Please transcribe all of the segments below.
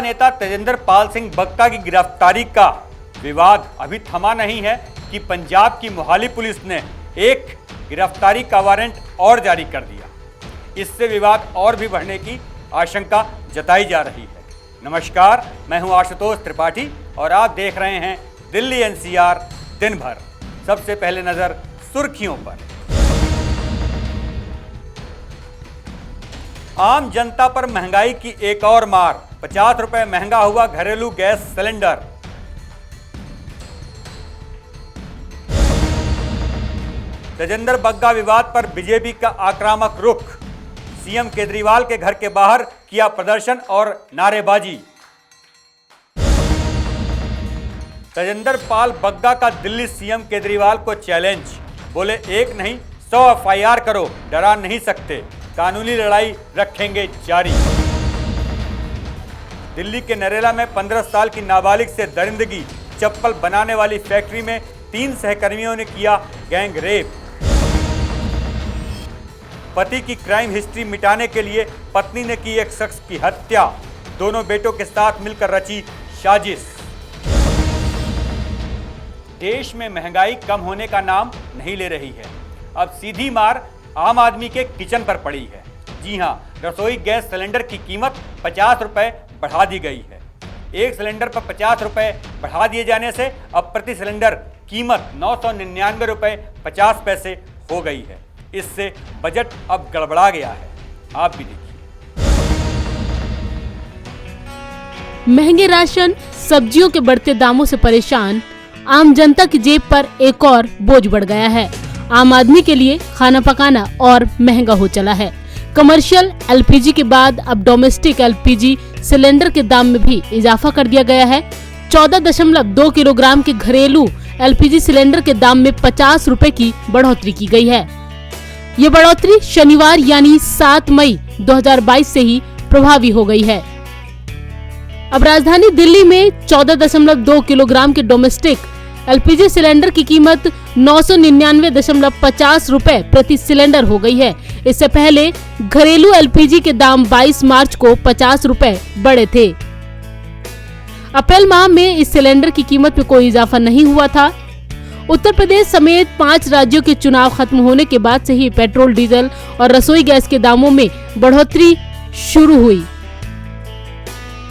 नेता तेजिंदर पाल सिंह बग्गा की गिरफ्तारी का विवाद अभी थमा नहीं है कि पंजाब की मोहाली पुलिस ने एक गिरफ्तारी का वारंट और जारी कर दिया। इससे विवाद और भी बढ़ने की आशंका जताई जा रही है। नमस्कार, मैं हूं आशुतोष त्रिपाठी और आप देख रहे हैं दिल्ली एनसीआर दिन भर। सबसे पहले नजर सुर्खियों पर। आम जनता पर महंगाई की एक और मार, 50 रुपए महंगा हुआ घरेलू गैस सिलेंडर। तेजिंदर बग्गा विवाद पर बीजेपी का आक्रामक रुख, सीएम केजरीवाल के घर के बाहर किया प्रदर्शन और नारेबाजी। तेजिंदर पाल बग्गा का दिल्ली सीएम केजरीवाल को चैलेंज, बोले एक नहीं 100 एफआईआर करो, डरा नहीं सकते, कानूनी लड़ाई रखेंगे जारी। दिल्ली के नरेला में 15 साल की नाबालिग से दरिंदगी, चप्पल बनाने वाली फैक्ट्री में 3 सहकर्मियों ने किया गैंग रेप। पति की क्राइम हिस्ट्री मिटाने के लिए पत्नी ने की एक शख्स की हत्या, दोनों बेटों के साथ मिलकर रची साजिश। देश में महंगाई कम होने का नाम नहीं ले रही है। अब सीधी मार आम आदमी के किचन पर पड़ी है। जी हां, रसोई गैस सिलेंडर की कीमत 50 रुपए बढ़ा दी गई है। एक सिलेंडर पर 50 रुपए बढ़ा दिए जाने से अब प्रति सिलेंडर कीमत 999 रुपए 50 पैसे हो गई है। इससे बजट अब गड़बड़ा गया है। आप भी देखिए। महंगे राशन, सब्जियों के बढ़ते दामों से परेशान आम जनता की जेब पर एक और बोझ बढ़ गया है। आम आदमी के लिए खाना पकाना और महंगा हो चला है। कमर्शियल एलपीजी के बाद अब डोमेस्टिक एलपीजी सिलेंडर के दाम में भी इजाफा कर दिया गया है। 14.2 किलोग्राम के घरेलू एलपीजी सिलेंडर के दाम में 50 रुपए की बढ़ोतरी की गई है। ये बढ़ोतरी शनिवार यानी 7 मई 2022 से ही प्रभावी हो गई है। अब राजधानी दिल्ली में 14.2 किलोग्राम के डोमेस्टिक एलपीजी सिलेंडर की कीमत 999.50 रुपए प्रति सिलेंडर हो गई है। इससे पहले घरेलू एलपीजी के दाम 22 मार्च को 50 रुपए बढ़े थे। अप्रैल माह में इस सिलेंडर की कीमत में कोई इजाफा नहीं हुआ था। उत्तर प्रदेश समेत 5 राज्यों के चुनाव खत्म होने के बाद से ही पेट्रोल, डीजल और रसोई गैस के दामों में बढ़ोतरी शुरू हुई।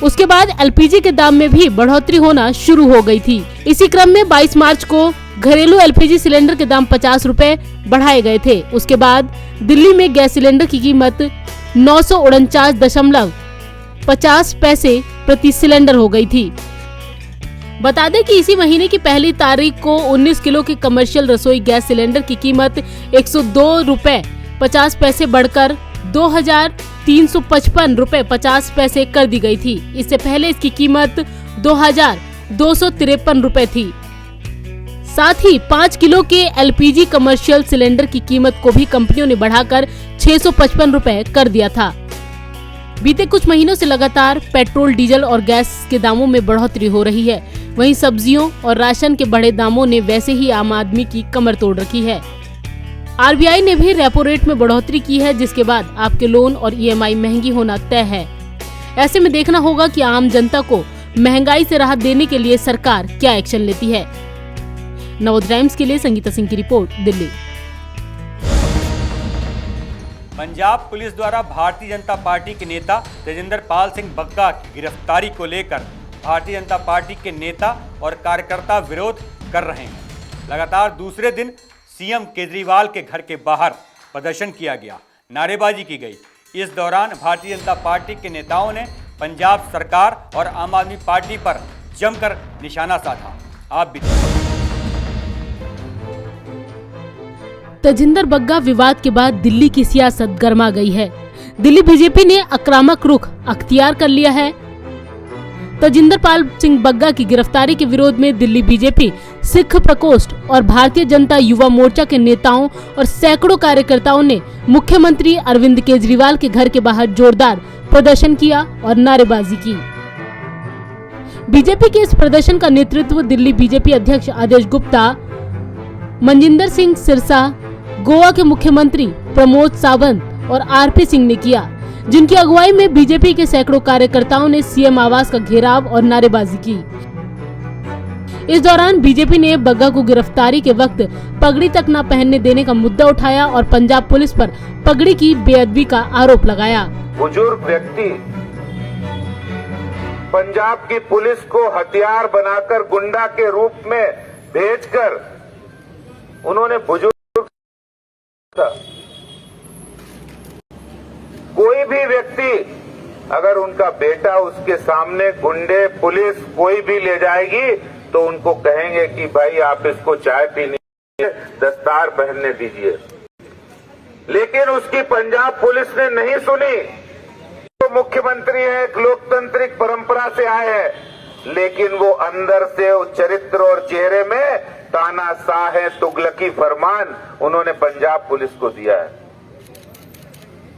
उसके बाद एलपीजी के दाम में भी बढ़ोतरी होना शुरू हो गई थी। इसी क्रम में 22 मार्च को घरेलू एलपीजी सिलेंडर के दाम 50 रुपए बढ़ाए गए थे। उसके बाद दिल्ली में गैस सिलेंडर की कीमत 949.50 पैसे प्रति सिलेंडर हो गई थी। बता दें कि इसी महीने की पहली तारीख को 19 किलो के कमर्शियल रसोई गैस सिलेंडर की कीमत 102 रुपए 50 पैसे बढ़कर 2,355 रुपए 50 पैसे कर दी गई थी। इससे पहले इसकी कीमत 2,253 रुपए थी। साथ ही 5 किलो के एलपीजी कमर्शियल सिलेंडर की कीमत को भी कंपनियों ने बढ़ाकर 655 रुपए कर दिया था। बीते कुछ महीनों से लगातार पेट्रोल, डीजल और गैस के दामों में बढ़ोतरी हो रही है। वहीं सब्जियों और राशन के बढ़े दामों ने वैसे ही आम आदमी की कमर तोड़ रखी है। आरबीआई ने भी रेपो रेट में बढ़ोतरी की है, जिसके बाद आपके लोन और ईएमआई महंगी होना तय है। ऐसे में देखना होगा कि आम जनता को महंगाई से राहत देने के लिए सरकार क्या एक्शन लेती है। नवोदय टाइम्स के लिए संगीता सिंह की रिपोर्ट, दिल्ली। पंजाब पुलिस द्वारा भारतीय जनता पार्टी के नेता तेजिंदर पाल सिंह बग्गा की गिरफ्तारी को लेकर भारतीय जनता पार्टी के नेता और कार्यकर्ता विरोध कर रहे हैं। लगातार दूसरे दिन सीएम केजरीवाल के घर के बाहर प्रदर्शन किया गया, नारेबाजी की गई। इस दौरान भारतीय जनता पार्टी के नेताओं ने पंजाब सरकार और आम आदमी पार्टी पर जमकर निशाना साधा। आप भी तेजिंदर बग्गा विवाद के बाद दिल्ली की सियासत गर्मा गई है। दिल्ली बीजेपी ने आक्रामक रुख अख्तियार कर लिया है। तेजिंदर पाल सिंह बग्गा की गिरफ्तारी के विरोध में दिल्ली बीजेपी, सिख प्रकोष्ठ और भारतीय जनता युवा मोर्चा के नेताओं और सैकड़ों कार्यकर्ताओं ने मुख्यमंत्री अरविंद केजरीवाल के घर के बाहर जोरदार प्रदर्शन किया और नारेबाजी की। बीजेपी के इस प्रदर्शन का नेतृत्व दिल्ली बीजेपी अध्यक्ष आदेश गुप्ता, मनजिंदर सिंह सिरसा, गोवा के मुख्यमंत्री प्रमोद सावंत और आरपी सिंह ने किया। जिनकी अगुवाई में बीजेपी के सैकड़ों कार्यकर्ताओं ने सीएम आवास का घेराव और नारेबाजी की। इस दौरान बीजेपी ने बग्गा को गिरफ्तारी के वक्त पगड़ी तक न पहनने देने का मुद्दा उठाया और पंजाब पुलिस पर पगड़ी की बेअदबी का आरोप लगाया। बुजुर्ग व्यक्ति पंजाब की पुलिस को हथियार बनाकर गुंडा के रूप में भेजकर उन्होंने बुजुर्ग कोई भी व्यक्ति अगर उनका बेटा उसके सामने गुंडे पुलिस कोई भी ले जाएगी तो उनको कहेंगे कि भाई आप इसको चाय पीने दस्तार पहनने दीजिए, लेकिन उसकी पंजाब पुलिस ने नहीं सुनी। तो मुख्यमंत्री है, एक लोकतांत्रिक परंपरा से आए हैं, लेकिन वो अंदर से उस चरित्र और चेहरे में तानाशाह है, तुगलकी फरमान उन्होंने पंजाब पुलिस को दिया है।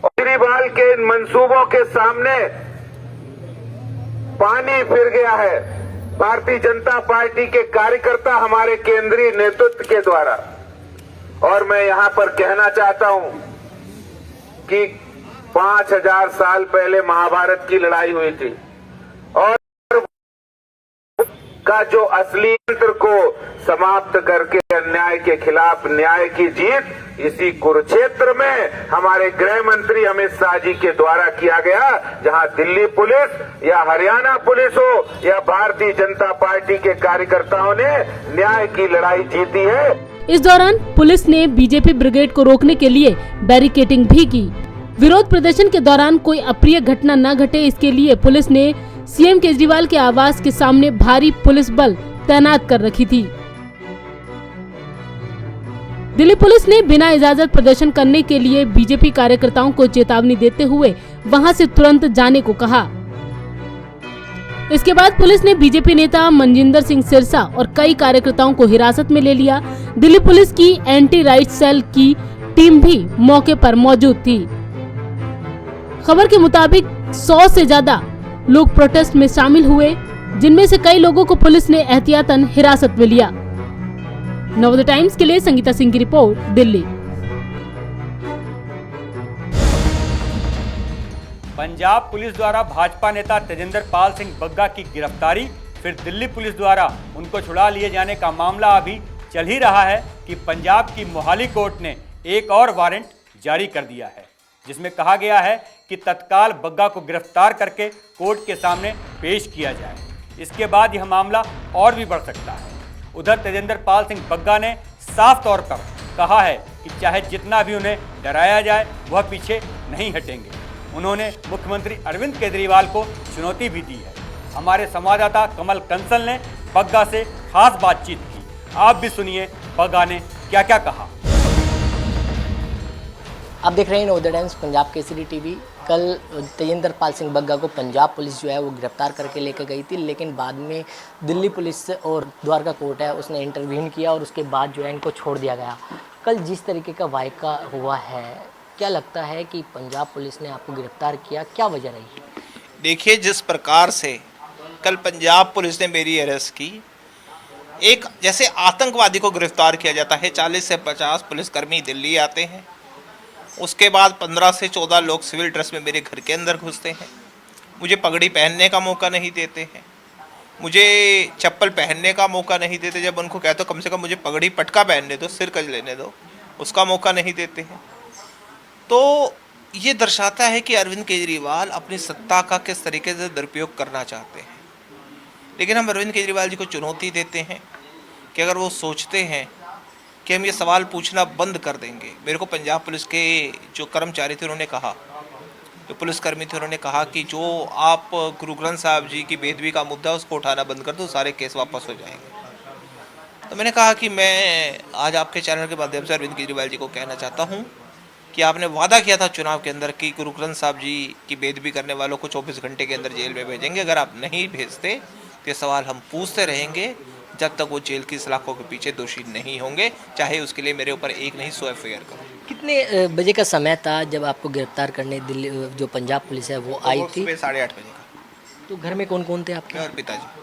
केजरीवाल के इन मंसूबों के सामने पानी फिर गया है। भारतीय जनता पार्टी के कार्यकर्ता हमारे केंद्रीय नेतृत्व के द्वारा, और मैं यहां पर कहना चाहता हूं कि 5000 साल पहले महाभारत की लड़ाई हुई थी और का जो असली तंत्र को समाप्त करके अन्याय के खिलाफ न्याय की जीत इसी कुरुक्षेत्र में हमारे गृह मंत्री अमित शाह जी के द्वारा किया गया, जहां दिल्ली पुलिस या हरियाणा पुलिस हो या भारतीय जनता पार्टी के कार्यकर्ताओं ने न्याय की लड़ाई जीती है। इस दौरान पुलिस ने बीजेपी ब्रिगेड को रोकने के लिए बैरिकेडिंग भी की। विरोध प्रदर्शन के दौरान कोई अप्रिय घटना न घटे, इसके लिए पुलिस ने सीएम केजरीवाल के आवास के सामने भारी पुलिस बल तैनात कर रखी थी। दिल्ली पुलिस ने बिना इजाजत प्रदर्शन करने के लिए बीजेपी कार्यकर्ताओं को चेतावनी देते हुए वहां से तुरंत जाने को कहा। इसके बाद पुलिस ने बीजेपी नेता मनजिंदर सिंह सिरसा और कई कार्यकर्ताओं को हिरासत में ले लिया। दिल्ली पुलिस की एंटी राइट सेल की टीम भी मौके पर मौजूद थी। खबर के मुताबिक 100 से ज्यादा लोग प्रोटेस्ट में शामिल हुए, जिनमें से कई लोगों को पुलिस ने एहतियातन हिरासत में लिया। नवोदय टाइम्स के लिए संगीता सिंह की रिपोर्ट, दिल्ली। पंजाब पुलिस द्वारा भाजपा नेता तेजिंदर पाल सिंह बग्गा की गिरफ्तारी, फिर दिल्ली पुलिस द्वारा उनको छुड़ा लिए जाने का मामला अभी चल ही रहा है कि पंजाब की मोहाली कोर्ट ने एक और वारंट जारी कर दिया है, जिसमें कहा गया है कि तत्काल बग्गा को गिरफ्तार करके कोर्ट के सामने पेश किया जाए। इसके बाद यह मामला और भी बढ़ सकता है। उधर तेजिंदर पाल सिंह बग्गा ने साफ तौर पर कहा है कि चाहे जितना भी उन्हें डराया जाए वह पीछे नहीं हटेंगे। उन्होंने मुख्यमंत्री अरविंद केजरीवाल को चुनौती भी दी है। हमारे संवाददाता कमल कंसल ने बग्गा से खास बातचीत की। आप भी सुनिए बग्गा ने क्या क्या कहा। आप देख रहे हैं नवोदय टाइम्स पंजाब केसरी टीवी। कल तेजिंदर पाल सिंह बग्गा को पंजाब पुलिस जो है वो गिरफ्तार करके लेकर गई थी, लेकिन बाद में दिल्ली पुलिस और द्वारका कोर्ट है उसने इंटरवीन किया और उसके बाद जो है इनको छोड़ दिया गया। कल जिस तरीके का वायका हुआ है, क्या लगता है कि पंजाब पुलिस ने आपको गिरफ्तार किया, क्या वजह रही? देखिए, जिस प्रकार से कल पंजाब पुलिस ने मेरी अरेस्ट की, एक जैसे आतंकवादी को गिरफ्तार किया जाता है, 40 से 50 पुलिसकर्मी दिल्ली आते हैं, उसके बाद 15 से 14 लोग सिविल ड्रेस में मेरे घर के अंदर घुसते हैं, मुझे पगड़ी पहनने का मौका नहीं देते हैं, मुझे चप्पल पहनने का मौका नहीं देते। जब उनको कहते हो कम से कम मुझे पगड़ी पटका पहनने दो, सिर कज लेने दो, उसका मौका नहीं देते हैं। तो ये दर्शाता है कि अरविंद केजरीवाल अपनी सत्ता का किस तरीके से दुरुपयोग करना चाहते हैं। लेकिन हम अरविंद केजरीवाल जी को चुनौती देते हैं कि अगर वो सोचते हैं कि हम ये सवाल पूछना बंद कर देंगे। मेरे को पंजाब पुलिस के जो कर्मचारी थे उन्होंने कहा, जो पुलिसकर्मी थे उन्होंने कहा कि जो आप गुरु ग्रंथ साहब जी की बेदबी का मुद्दा उसको उठाना बंद कर दो, सारे केस वापस हो जाएंगे। तो मैंने कहा कि मैं आज आपके चैनल के माध्यम से अरविंद केजरीवाल जी को कहना चाहता हूँ कि आपने वादा किया था चुनाव के अंदर कि गुरु ग्रंथ साहब जी की बेदबी करने वालों को 24 घंटे के अंदर जेल में भेजेंगे। अगर आप नहीं भेजते तो ये सवाल हम पूछते रहेंगे जब तक वो जेल की सलाखों के पीछे दोषी नहीं होंगे, चाहे उसके लिए मेरे ऊपर एक नहीं 100 FIR करो। कितने बजे का समय था जब आपको गिरफ्तार करने दिल्ली जो पंजाब पुलिस है वो आई थी? 8:30 बजे का। तो घर में कौन कौन थे आपके? और पिताजी।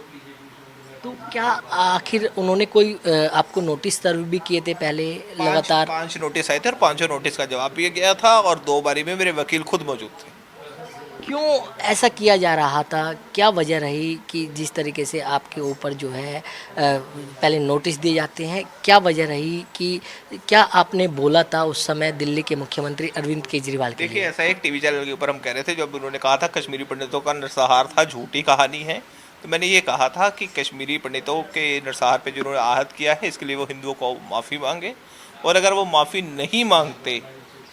तो क्या आखिर उन्होंने कोई आपको नोटिस सर्व भी किए थे पहले? लगातार 5 नोटिस आए थे और 5 नोटिस का जवाब भी गया था और 2 बारी में मेरे वकील खुद मौजूद थे। क्यों ऐसा किया जा रहा था, क्या वजह रही कि जिस तरीके से आपके ऊपर जो है पहले नोटिस दिए जाते हैं, क्या वजह रही कि क्या आपने बोला था उस समय दिल्ली के मुख्यमंत्री अरविंद केजरीवाल के देखिए, लिए? ऐसा एक टीवी चैनल के ऊपर हम कह रहे थे, जब उन्होंने कहा था कश्मीरी पंडितों का नरसंहार था, झूठी कहानी है, तो मैंने ये कहा था कि कश्मीरी पंडितों के नरसंहार पे जिन्होंने आहत किया है, इसके लिए वो हिंदुओं को माफ़ी मांगे, और अगर वो माफ़ी नहीं मांगते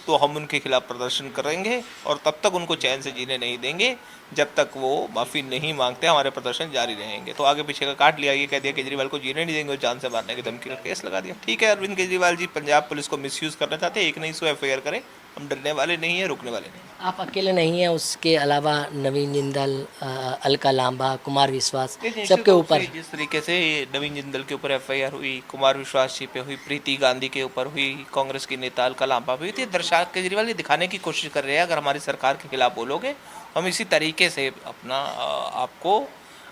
तो हम उनके खिलाफ प्रदर्शन करेंगे और तब तक उनको चैन से जीने नहीं देंगे जब तक वो माफ़ी नहीं मांगते। हमारे प्रदर्शन जारी रहेंगे। तो आगे पीछे का काट लिया, ये कह दिया केजरीवाल को जीने नहीं देंगे और जान से मारने की धमकी का केस लगा दिया। ठीक है, अरविंद केजरीवाल जी पंजाब पुलिस को मिसयूज़ करना चाहते हैं, एक नहीं 100 FIR करें, हम डरने वाले नहीं हैं, रुकने वाले नहीं। आप अकेले नहीं हैं, उसके अलावा नवीन जिंदल, अलका लांबा, कुमार विश्वास, सबके ऊपर जिस तरीके से नवीन जिंदल के ऊपर FIR हुई, कुमार विश्वास जी पे हुई, प्रीति गांधी के ऊपर हुई, कांग्रेस की नेता अलका लांबा भी हुई थी। दर्शक केजरीवाल ये दिखाने की कोशिश कर रहे हैं, अगर हमारी सरकार के खिलाफ बोलोगे हम इसी तरीके से अपना आपको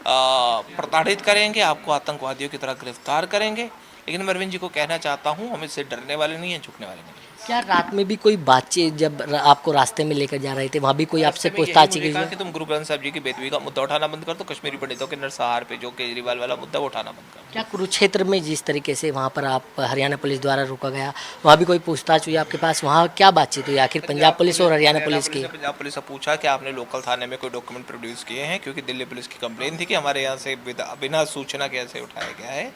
प्रताड़ित करेंगे, आपको आतंकवादियों की तरह गिरफ्तार करेंगे। लेकिन मैं अरविंद जी को कहना चाहता हूँ, हम इससे डरने वाले नहीं हैं, झुकने वाले नहीं हैं। क्या रात में भी कोई बातचीत, जब आपको रास्ते में लेकर जा रहे थे वहाँ भी कोई आपसे पूछताछ की? कि तुम गुरु ग्रंथ साहब जी की बेदबी का मुद्दा उठाना बंद कर दो, कश्मीरी पंडितों के नरसंहार पे जो केजरीवाल वाला मुद्दा वो उठाना बंद कर। क्या कुरुक्षेत्र में जिस तरीके से वहाँ पर आप हरियाणा पुलिस द्वारा रोका गया, वहाँ भी कोई पूछताछ हुई आपके पास? वहाँ क्या बातचीत हुई आखिर पंजाब पुलिस और हरियाणा पुलिस की? पंजाब पुलिस से पूछा कि आपने लोकल थाने में कोई डॉक्यूमेंट प्रोड्यूस किए हैं, क्योंकि दिल्ली पुलिस की कंप्लेन थी कि हमारे यहाँ से बिना सूचना के ऐसे उठाया गया है।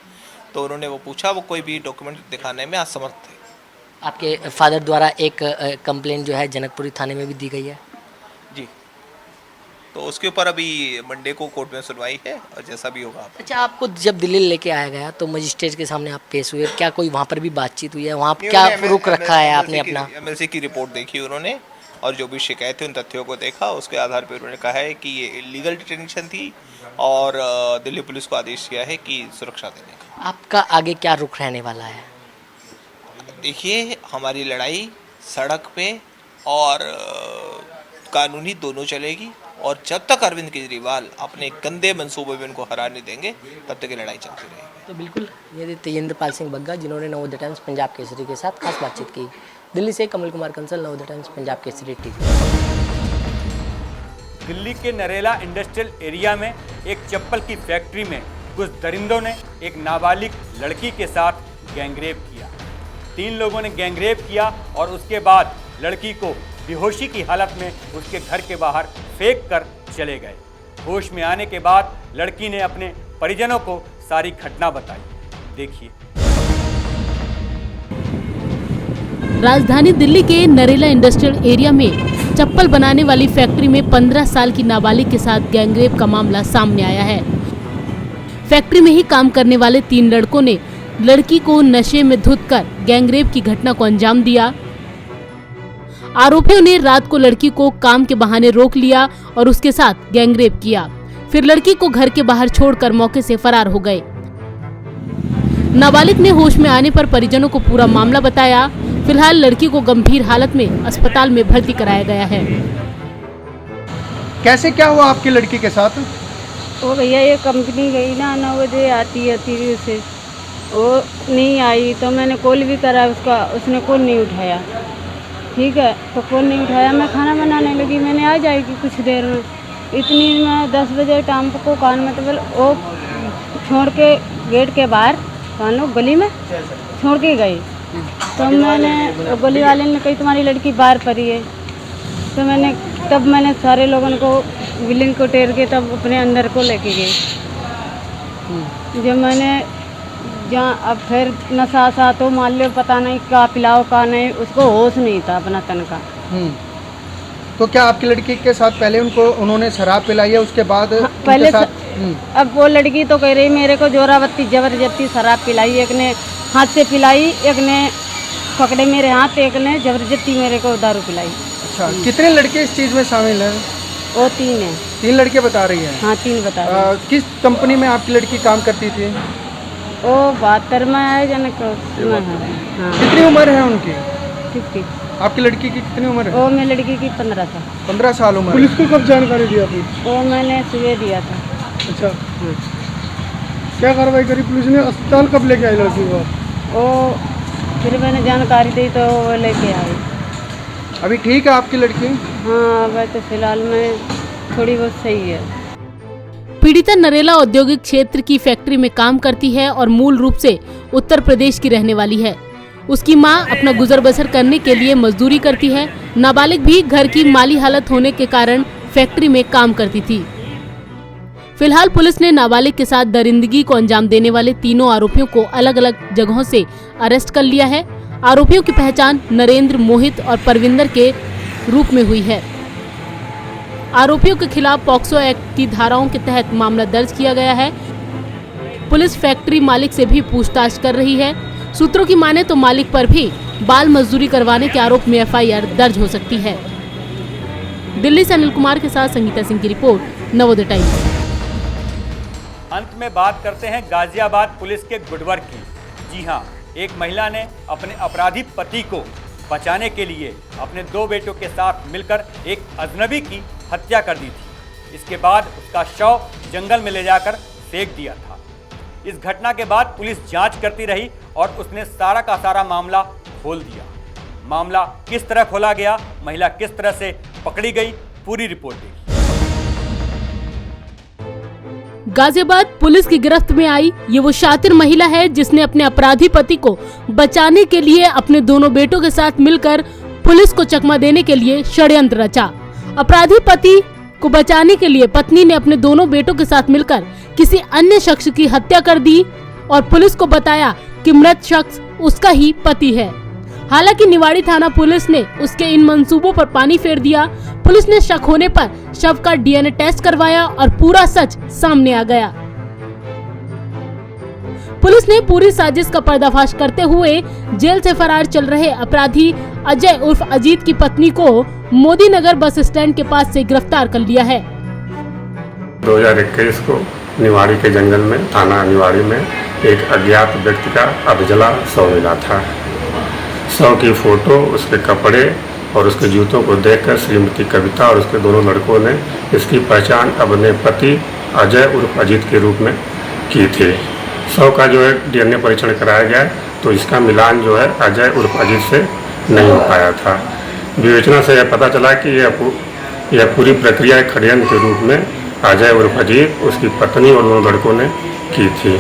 तो उन्होंने वो पूछा, वो कोई भी डॉक्यूमेंट दिखाने में असमर्थ थे। आपके फादर द्वारा एक कंप्लेन जो है जनकपुरी थाने में भी दी गई है जी, तो उसके ऊपर अभी मंडे को कोर्ट में सुनवाई है और जैसा भी होगा। अच्छा, आपको जब दिल्ली लेके आया गया तो मजिस्ट्रेट के सामने आप पेश हुए, क्या कोई वहाँ पर भी बातचीत हुई है? वहाँ क्या रुख रखा है आपने अपना? MLC की रिपोर्ट देखी उन्होंने और जो भी शिकायत थी उन तथ्यों को देखा, उसके आधार पर उन्होंने कहा है कि ये इलीगल डिटेंशन थी और दिल्ली पुलिस को आदेश किया है कि सुरक्षा देने का। आपका आगे क्या रुख रहने वाला है? देखिए, हमारी लड़ाई सड़क पे और कानूनी दोनों चलेगी, और जब तक अरविंद केजरीवाल अपने गंदे मंसूबे में उनको हरा नहीं देंगे तब तक ये लड़ाई चलती रहेगी। तो बिल्कुल, ये तेजेंद्र पाल सिंह बग्गा जिन्होंने नवोदय टाइम्स पंजाब केसरी के साथ खास बातचीत की। दिल्ली से कमल कुमार कंसल, नवोदय टाइम्स पंजाब केसरी टीवी। दिल्ली के नरेला इंडस्ट्रियल एरिया में एक चप्पल की फैक्ट्री में कुछ दरिंदों ने एक नाबालिग लड़की के साथ गैंगरेप किया। 3 लोगों ने गैंगरेप किया और उसके बाद लड़की को बेहोशी की हालत में उसके घर के बाहर फेंक कर चले गए। होश में आने के बाद लड़की ने अपने परिजनों को सारी घटना बताई। देखिए। राजधानी दिल्ली के नरेला इंडस्ट्रियल एरिया में चप्पल बनाने वाली फैक्ट्री में 15 साल की नाबालिग के साथ गैंगरेप का मामला सामने आया है। फैक्ट्री में ही काम करने वाले 3 लड़कों ने लड़की को नशे में धुत कर गैंगरेप की घटना को अंजाम दिया। आरोपियों ने रात को लड़की को काम के बहाने रोक लिया और उसके साथ गैंगरेप किया। फिर लड़की को घर के बाहर छोड़कर मौके से फरार हो गए। नाबालिग ने होश में आने पर परिजनों को पूरा मामला बताया। फिलहाल लड़की को गंभीर हालत में अस्पताल में भर्ती कराया गया है। कैसे क्या हुआ आपकी लड़की के साथ? वो भैया ये कंपनी गई ना 9 बजे आती है तिरी से, वो नहीं आई तो मैंने कॉल भी करा उसका, उसने कॉल नहीं उठाया। ठीक है, तो कॉल नहीं उठाया, मैं खाना बनाने लगी, मैंने आ जाएगी कुछ देर में। इतनी मैं 10 बजे टाइम को कान मतलब वो छोड़ के गेट के बाहर कान लोग गली में छोड़ के गई। तो मैंने गली वाले ने कही तुम्हारी लड़की बाहर पड़ी है। तो मैंने सारे लोगों को बिल्डिंग को टेर के तब अपने अंदर को लेके गई। जब मैंने जहाँ अब फिर नशा सा तो मान लो पता नहीं क्या पिलाओ का नहीं, उसको होश नहीं था अपना तन का। तो क्या आपकी लड़की के साथ पहले उन्होंने शराब पिलाई है, उसके बाद पहले अब वो लड़की तो कह रही मेरे को जोरावती जबरदस्ती शराब पिलाई, एक ने हाथ से पिलाई, एक ने पकड़े मेरे हाथ, एक ने जबरदस्ती मेरे को दारू पिलाई। अच्छा, कितने लड़के इस चीज़ में शामिल हैं? वो 3 है। 3 लड़के बता रही हैं? हाँ 3 बता रही। किस कंपनी में आपकी लड़की काम करती थी? वो 72 में है जनक। हाँ। कितनी उम्र है उनकी? 50। आपकी लड़की की कितनी उम्र है? वो मेरी लड़की की 15 था। 15 साल उम्र। पुलिस को कब जानकारी दी आपने? वो मैंने सुबह दिया था। अच्छा, क्या कार्रवाई करी पुलिस ने? अस्पताल कब लेके आई लड़की को? वो फिर मैंने जानकारी दी तो वो लेके आई। अभी ठीक है आपकी लड़की? हाँ, वह तो फिलहाल मैं थोड़ी बहुत सही है। पीड़िता नरेला औद्योगिक क्षेत्र की फैक्ट्री में काम करती है और मूल रूप से उत्तर प्रदेश की रहने वाली है। उसकी मां अपना गुजर बसर करने के लिए मजदूरी करती है। नाबालिग भी घर की माली हालत होने के कारण फैक्ट्री में काम करती थी। फिलहाल पुलिस ने नाबालिग के साथ दरिंदगी को अंजाम देने वाले तीनों आरोपियों को अलग अलग जगहों से अरेस्ट कर लिया है। आरोपियों की पहचान नरेंद्र, मोहित और परविंदर के रूप में हुई है। आरोपियों के खिलाफ पॉक्सो एक्ट की धाराओं के तहत मामला दर्ज किया गया है। पुलिस फैक्ट्री मालिक से भी पूछताछ कर रही है। सूत्रों की माने तो मालिक पर भी बाल मजदूरी करवाने के आरोप में एफआईआर दर्ज हो सकती है। दिल्ली से अनिल कुमार के साथ संगीता सिंह की रिपोर्ट, नवोदय टाइम्स। अंत में बात करते हैं गाजियाबाद पुलिस के गुडवर्क की। जी हां, एक महिला ने अपने अपराधी पति को बचाने के लिए अपने 2 बेटों के साथ मिलकर एक अजनबी की हत्या कर दी थी। इसके बाद उसका शव जंगल में ले जाकर फेंक दिया था। इस घटना के बाद पुलिस जांच करती रही और उसने सारा का सारा मामला खोल दिया। मामला किस तरह खोला गया, महिला किस तरह से पकड़ी गई, पूरी रिपोर्ट देखिए। गाजियाबाद पुलिस की गिरफ्त में आई ये वो शातिर महिला है जिसने अपने अपराधी पति को बचाने के लिए अपने दोनों बेटों के साथ मिलकर पुलिस को चकमा देने के लिए षड्यंत्र रचा। अपराधी पति को बचाने के लिए पत्नी ने अपने दोनों बेटों के साथ मिलकर किसी अन्य शख्स की हत्या कर दी और पुलिस को बताया कि मृत शख्स उसका ही पति है। हालांकि निवाड़ी थाना पुलिस ने उसके इन मंसूबों पर पानी फेर दिया। पुलिस ने शक होने पर शव का डीएनए टेस्ट करवाया और पूरा सच सामने आ गया। पुलिस ने पूरी साजिश का पर्दाफाश करते हुए जेल से फरार चल रहे अपराधी अजय उर्फ अजीत की पत्नी को मोदी नगर बस स्टैंड के पास से गिरफ्तार कर लिया है। 2021 को निवाड़ी के जंगल में, थाना निवाड़ी में एक अज्ञात व्यक्ति का अधजला शव मिला था। शव की फोटो, उसके कपड़े और उसके जूतों को देखकर श्रीमती कविता और उसके दोनों लड़कों ने इसकी पहचान अपने पति अजय उर्फ अजीत के रूप में की थी। शव का जो है डीएनए परीक्षण कराया गया तो इसका मिलान जो है अजय उर्फ अजीत से नहीं हो पाया था। विवेचना से यह पता चला कि यह पूरी प्रक्रिया एक षड्यंत्र के रूप में अजय उर्फ अजीत, उसकी पत्नी और दोनों लड़कों ने की थी।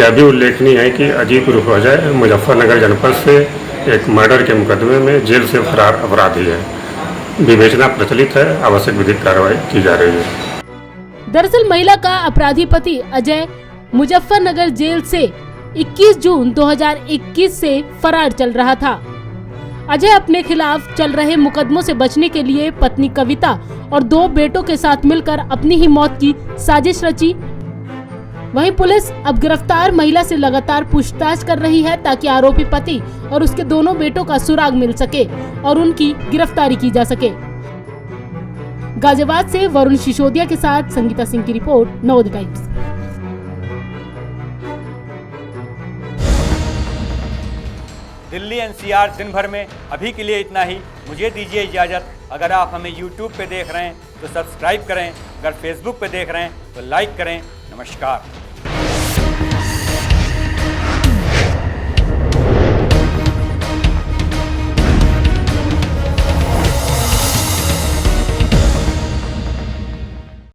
यह भी उल्लेखनीय है कि अजीत उर्फ अजय मुजफ्फरनगर जनपद से एक मर्डर के मुकदमे में जेल से फरार अपराधी है। विवेचना प्रचलित है, आवश्यक विधिक कार्रवाई की जा रही है। दरअसल महिला का अपराधी पति अजय मुजफ्फरनगर जेल से 21 जून 2021 से फरार चल रहा था। अजय अपने खिलाफ चल रहे मुकदमों से बचने के लिए पत्नी कविता और 2 बेटों के साथ मिलकर अपनी ही मौत की साजिश रची। वहीं पुलिस अब गिरफ्तार महिला से लगातार पूछताछ कर रही है ताकि आरोपी पति और उसके दोनों बेटों का सुराग मिल सके और उनकी गिरफ्तारी की जा सके। गाजियाबाद से वरुण सिसोदिया के साथ संगीता सिंह की report, Navodaya times. Delhi NCR दिन भर में अभी के लिए इतना ही। मुझे दीजिए इजाज़त। अगर आप हमें YouTube पे देख रहे हैं तो सब्सक्राइब करें, अगर Facebook पे देख रहे हैं तो लाइक करें। नमस्कार।